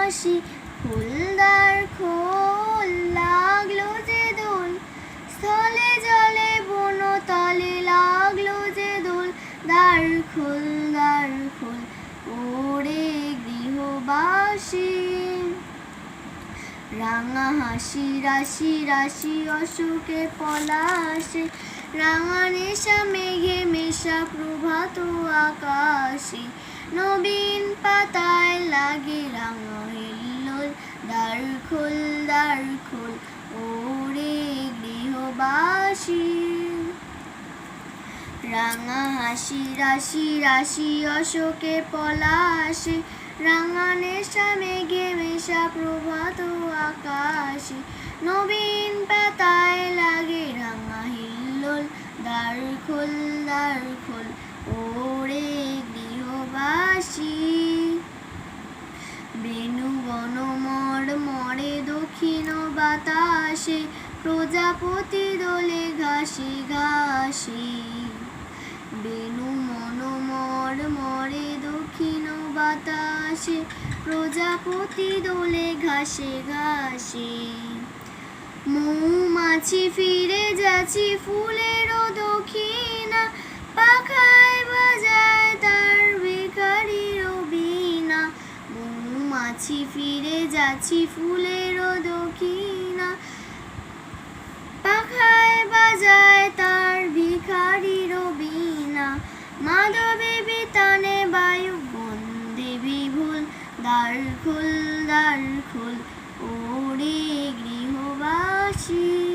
বাঁশি ফুলদার খোল লাগলো যে দোল স্থলে জলে বনতলে লাগলো যে দোল দ্বার খোল ওরে গৃহবাসী রাঙা হাসি রাশি রাশি অশোকে পলাশে রাঙা নেশা মেঘে মেশা প্রভাত আকাশে নবীন পাতায় লাগে রাঙা হিল্লোল দ্বার খোল ওরে গৃহবাসী রাঙা হাসি রাশি রাশি অশোকে পলাশে রাঙা নেশা মেঘে মেশা প্রভাত আকাশে নবীন পাতায় লাগে রাঙা হিল্লোল দ্বার খোল ওরে গৃহবাসী বেণুবন মরে দক্ষিণ বাতাসে প্রজাপতি দোলে ঘাসে ঘাসে বেণু মরে দক্ষিণ বাতাসে প্রজাপতি দোলে ঘাসে ঘাসে মৌমাছি ফিরে যাচ্ছি ফুলের দক্ষিণা পাখায় বাজায় তার ভিখারির বীণা মৌমাছি ফিরে যাচ্ছি ফুলের দক্ষিণা পাখায় বাজায় তার ভিখারির বীণা মাধবী বিতানে বায়ু বন্দে বিভুল দ্বার খোল ওরে গৃহবাসী।